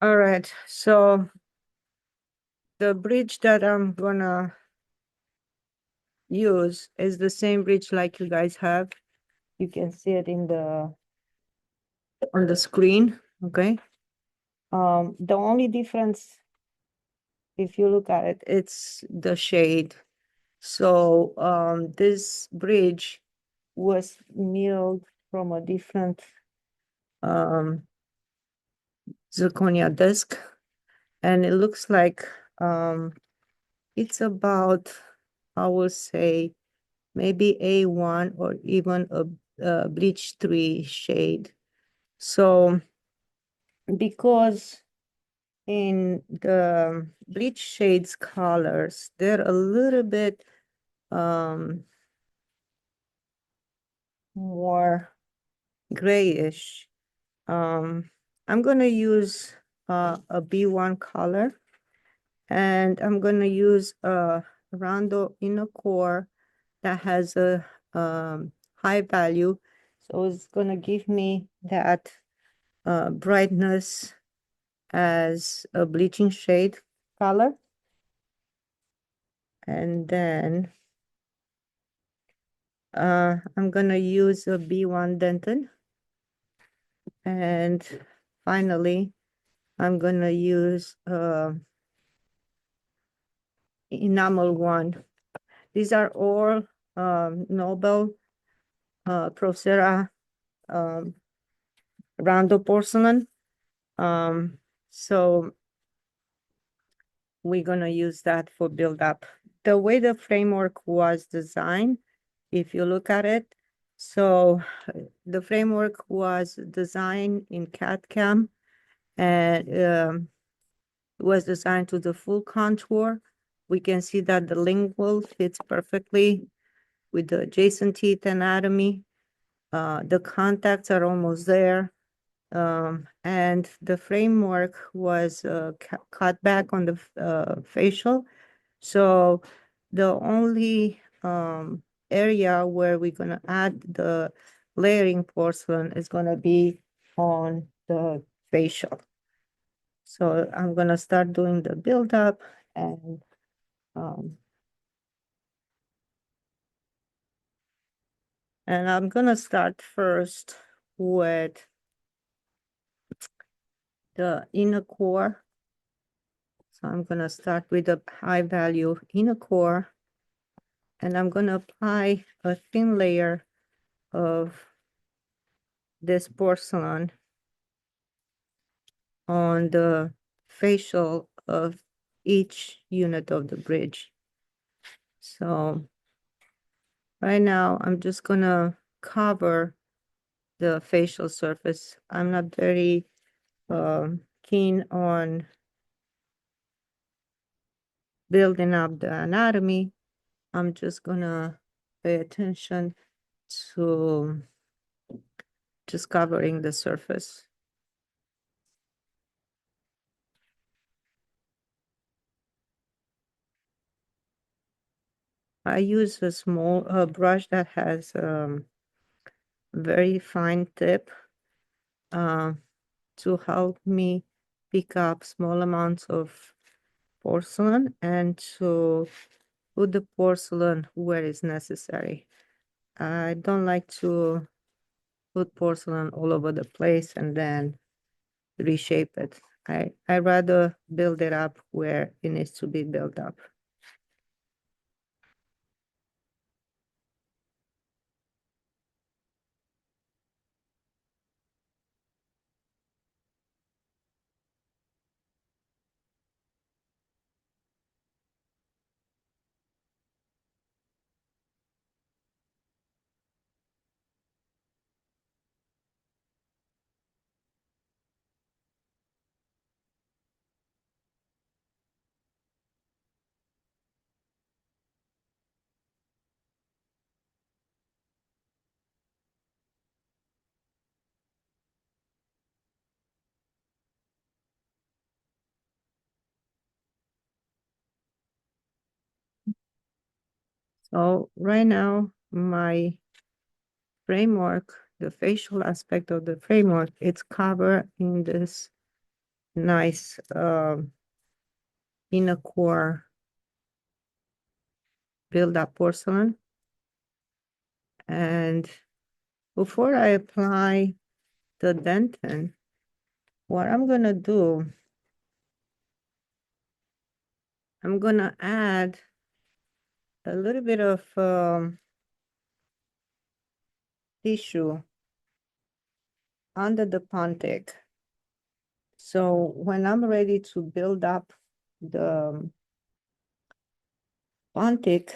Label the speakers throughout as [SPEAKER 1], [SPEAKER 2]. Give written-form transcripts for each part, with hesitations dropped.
[SPEAKER 1] All right, so the bridge that I'm gonna use is the same bridge like you guys have. You can see it in the on the screen, okay? The only difference, if you look at it, it's the shade. So this bridge was milled from a different um, zirconia disc, and it looks like it's about, I will say, maybe A1 or even a bleach 3 shade. So because in the bleach shades colors, they're a little bit more grayish. I'm gonna use a B1 color, and I'm gonna use a roundel inner core that has a high value. So it's gonna give me that brightness as a bleaching shade color. And then I'm gonna use a B1 Denton. And finally, I'm gonna use enamel one. These are all Nobel Procera roundel porcelain. So we're gonna use that for build up. The way the framework was designed, if you look at it, so the framework was designed in CAD/CAM, and it was designed to the full contour. We can see that the lingual fits perfectly with the adjacent teeth anatomy. The contacts are almost there. And the framework was cut back on the facial. So the only area where we're gonna add the layering porcelain is gonna be on the facial. So I'm gonna start doing the build up, um, and I'm gonna start first with the inner core. So I'm gonna start with a high value inner core, and I'm gonna apply a thin layer of this porcelain on the facial of each unit of the bridge. So right now I'm just gonna cover the facial surface. I'm not very keen on building up the anatomy. I'm just gonna pay attention to just covering the surface. I use a small brush that has very fine tip to help me pick up small amounts of porcelain and to put the porcelain where is necessary. I don't like to put porcelain all over the place and then reshape it. I rather build it up where it needs to be built up. So right now, my framework, the facial aspect of the framework, it's covered in this nice inner core build-up porcelain. And before I apply the dentin, what I'm gonna do, I'm gonna add a little bit of tissue under the pontic. So when I'm ready to build up the pontic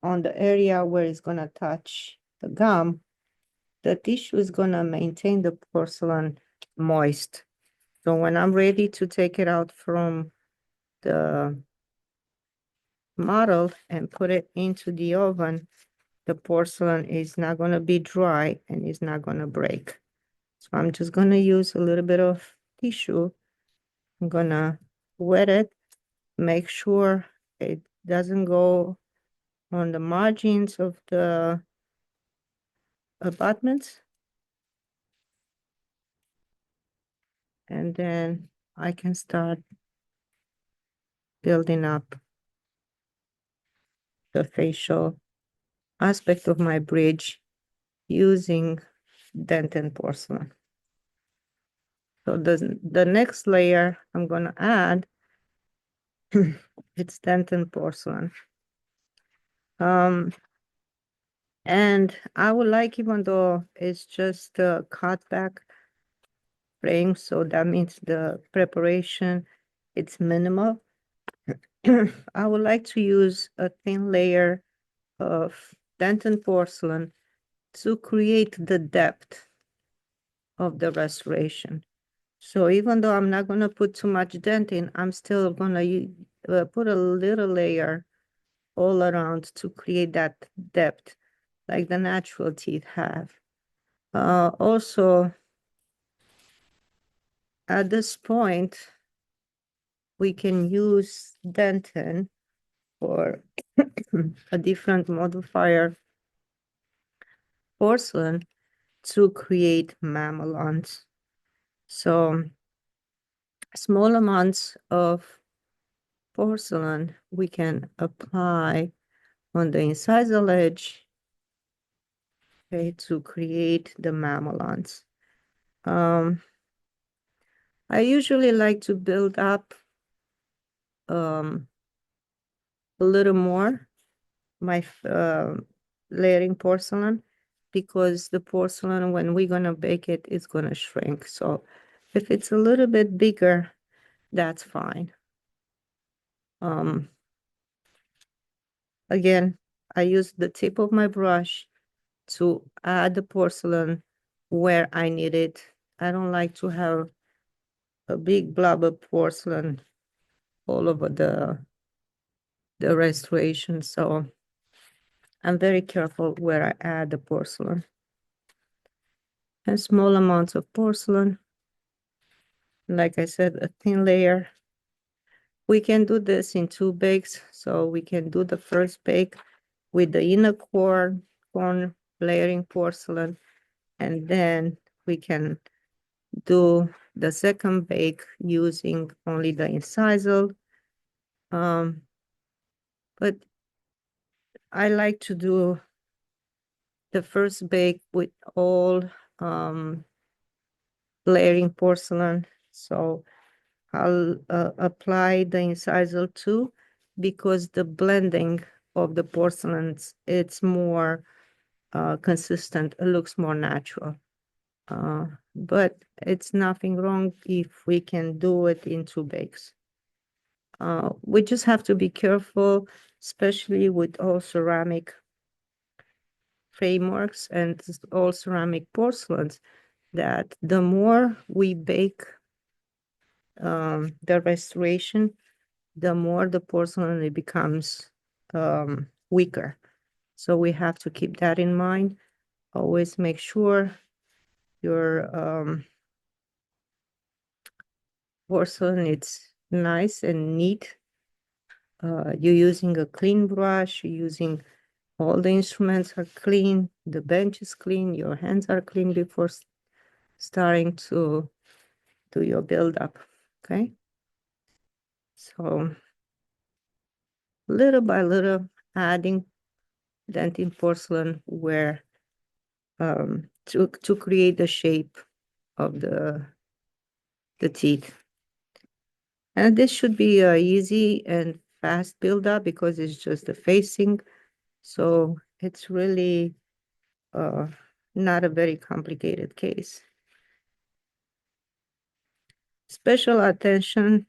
[SPEAKER 1] on the area where it's gonna touch the gum, the tissue is gonna maintain the porcelain moist. So when I'm ready to take it out from the model and put it into the oven, the porcelain is not gonna be dry and it's not gonna break. So I'm just gonna use a little bit of tissue. I'm gonna wet it, make sure it doesn't go on the margins of the abutments. And then I can start building up the facial aspect of my bridge using dentin porcelain. So the next layer I'm gonna add, it's dentin porcelain. And I would like, even though it's just a cut back frame, so that means the preparation, it's minimal. I would like to use a thin layer of dentin porcelain to create the depth of the restoration. So even though I'm not gonna put too much dentin, I'm still gonna put a little layer all around to create that depth like the natural teeth have. Also, at this point, we can use dentin or a different modifier porcelain to create mamelons. So small amounts of porcelain we can apply on the incisal edge, okay, to create the mamelons. I usually like to build up a little more my layering porcelain, because the porcelain, when we're gonna bake it, it's gonna shrink. So if it's a little bit bigger, that's fine. Again, I use the tip of my brush to add the porcelain where I need it. I don't like to have a big blob of porcelain all over the restoration. So I'm very careful where I add the porcelain. And small amounts of porcelain. Like I said, a thin layer. We can do this in 2 bakes. So we can do the first bake with the inner core layering porcelain, and then we can do the second bake using only the incisal. But I like to do the first bake with all layering porcelain. So I'll apply the incisal too, because the blending of the porcelains, it's more consistent. It looks more natural. But it's nothing wrong if we can do it in 2 bakes. We just have to be careful, especially with all ceramic frameworks and all ceramic porcelains, that the more we bake the restoration, the more the porcelain it becomes weaker. So we have to keep that in mind. Always make sure your porcelain it's nice and neat. You're using a clean brush, you're using all the instruments are clean, the bench is clean, your hands are clean before starting to do your buildup, okay? So little by little, adding dentin porcelain where to create the shape of the teeth. And this should be a easy and fast buildup because it's just the facing. So it's really uh, not a very complicated case. Special attention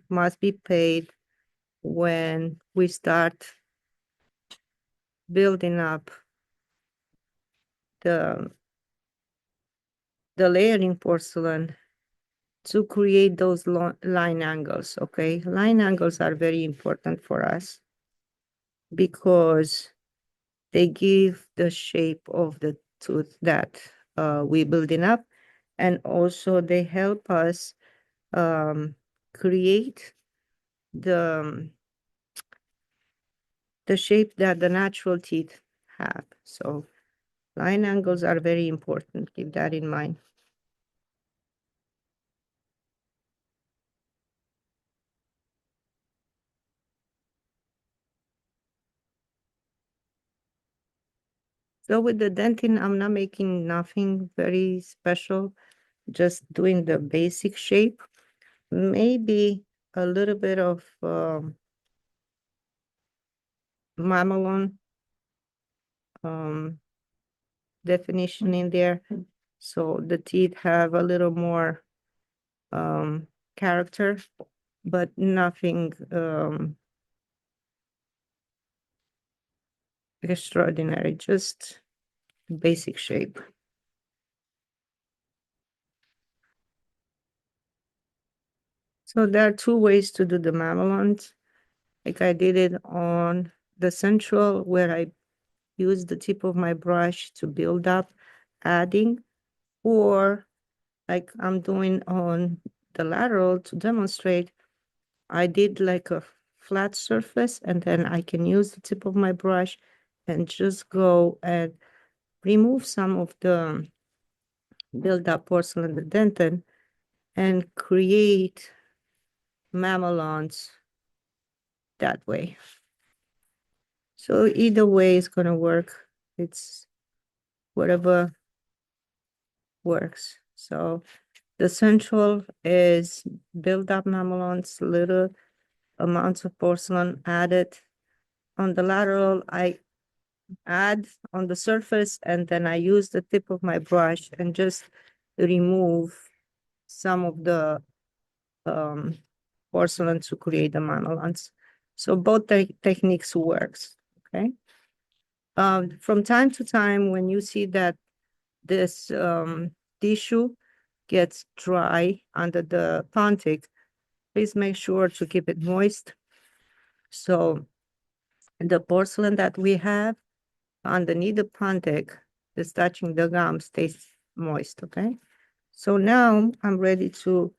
[SPEAKER 1] must be paid when we start building up the layering porcelain to create those line angles, okay? Line angles are very important for us because they give the shape of the tooth that we're building up, and also they help us create the shape that the natural teeth have. So line angles are very important. Keep that in mind. So with the dentin, I'm not making nothing very special, just doing the basic shape. Maybe a little bit of mamelon definition in there. So the teeth have a little more character, but nothing extraordinary, just basic shape. So there are two ways to do the mamelons. Like I did it on the central where I used the tip of my brush to build up, adding, or like I'm doing on the lateral to demonstrate, I did like a flat surface and then I can use the tip of my brush and just go and remove some of the build up porcelain, the dentin, and create mamelons that way. So either way is going to work. It's whatever works. So the central is build up mamelons, little amounts of porcelain added. On the lateral, I add on the surface and then I use the tip of my brush and just remove some of the porcelain to create the mamelons. So both techniques works, okay? From time to time, when you see that this tissue gets dry under the pontic, please make sure to keep it moist. So the porcelain that we have underneath the pontic is touching the gum stays moist, okay? So now I'm ready to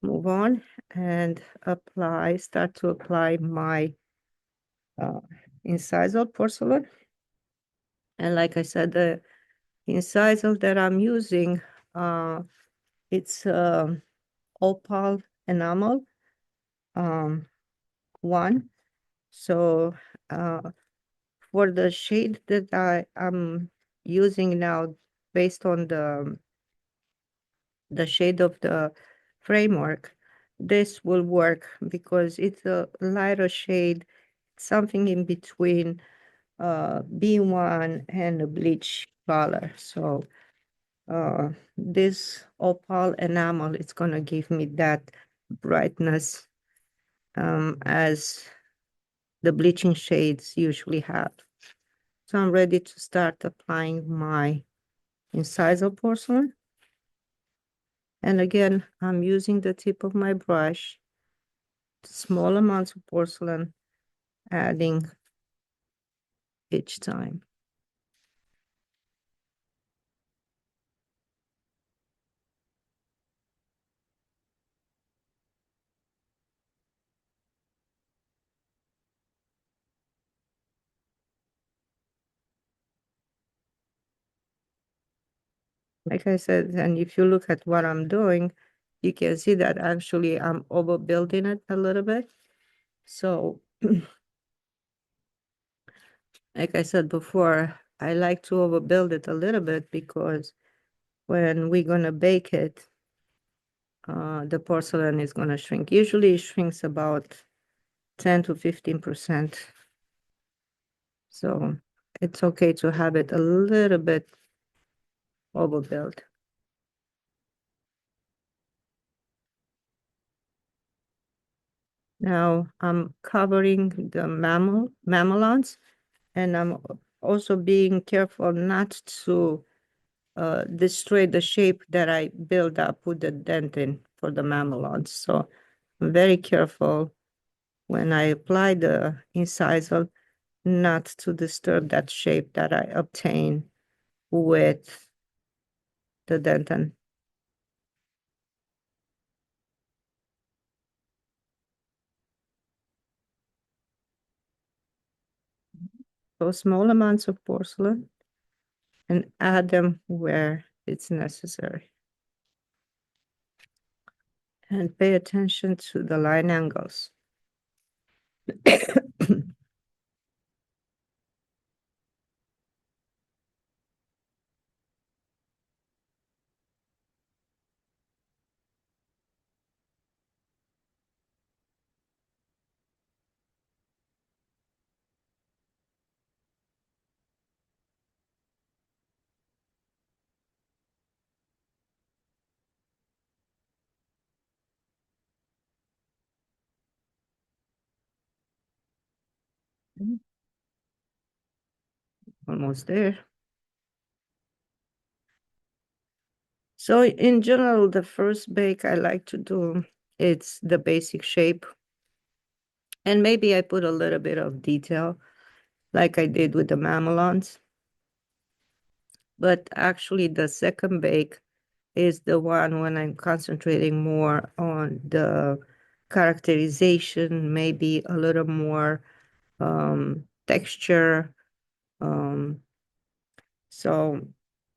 [SPEAKER 1] move on and start to apply my incisal porcelain. And like I said, the incisal that I'm using, it's opal enamel one. So for the shade that I am using now, based on the shade of the framework, this will work because it's a lighter shade, something in between B1 and a bleach color. So this opal enamel is going to give me that brightness as the bleaching shades usually have. So I'm ready to start applying my incisal porcelain. And again, I'm using the tip of my brush, small amounts of porcelain, adding each time. Like I said, and if you look at what I'm doing, you can see that actually I'm overbuilding it a little bit. So like I said before, I like to overbuild it a little bit because when we're gonna bake it, the porcelain is gonna shrink. Usually it shrinks about 10 to 15%. So it's okay to have it a little bit overbuilt. Now I'm covering the mamelons, and I'm also being careful not to destroy the shape that I build up with the dentin for the mamelons. So I'm very careful when I apply the incisal not to disturb that shape that I obtain with the dentin. So small amounts of porcelain and add them where it's necessary. And pay attention to the line angles. Almost there. So in general, the first bake I like to do, it's the basic shape. And maybe I put a little bit of detail like I did with the mamelons. But actually the second bake is the one when I'm concentrating more on the characterization, maybe a little more texture. Um, so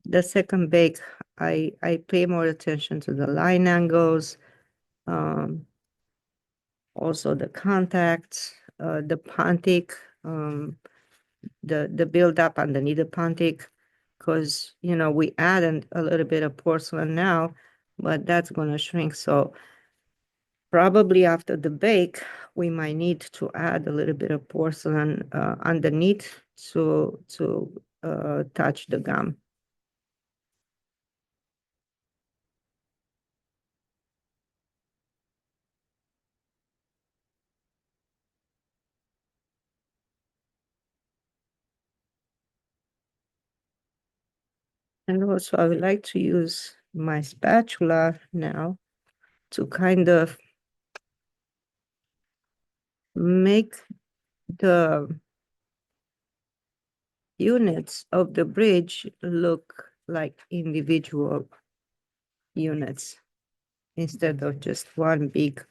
[SPEAKER 1] the second bake, I pay more attention to the line angles, um, also the contacts, the pontic, the build up underneath the pontic, because we add a little bit of porcelain now, but that's going to shrink. So probably after the bake, we might need to add a little bit of porcelain underneath to touch the gum. And also, I would like to use my spatula now to kind of make the units of the bridge look like individual units instead of just one big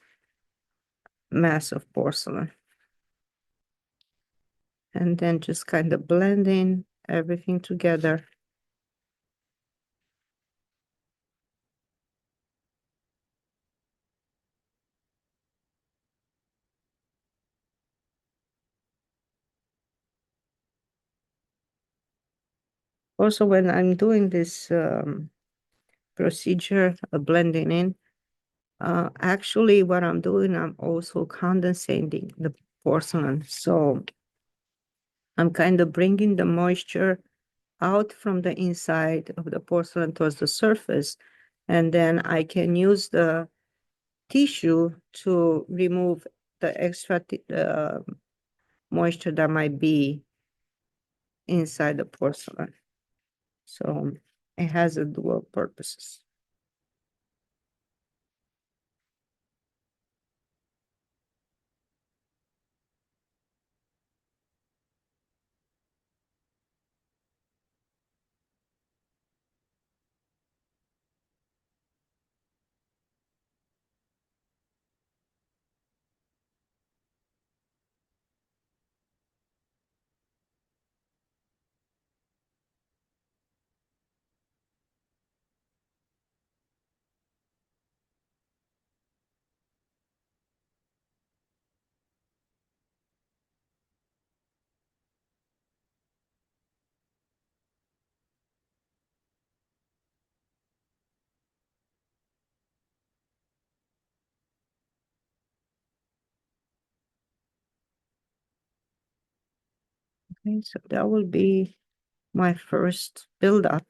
[SPEAKER 1] mass of porcelain. And then just kind of blending everything together. Also, when I'm doing this procedure of blending in, actually what I'm doing, I'm also condensating the porcelain. So I'm kind of bringing the moisture out from the inside of the porcelain towards the surface. And then I can use the tissue to remove the extra moisture that might be inside the porcelain. So it has a dual purposes. Okay, so that will be my first build-up.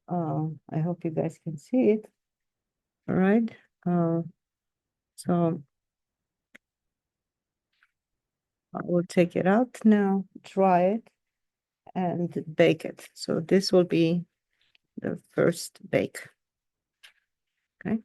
[SPEAKER 1] I hope you guys can see it. All right. So I will take it out now, dry it, and bake it. So this will be the first bake. Okay.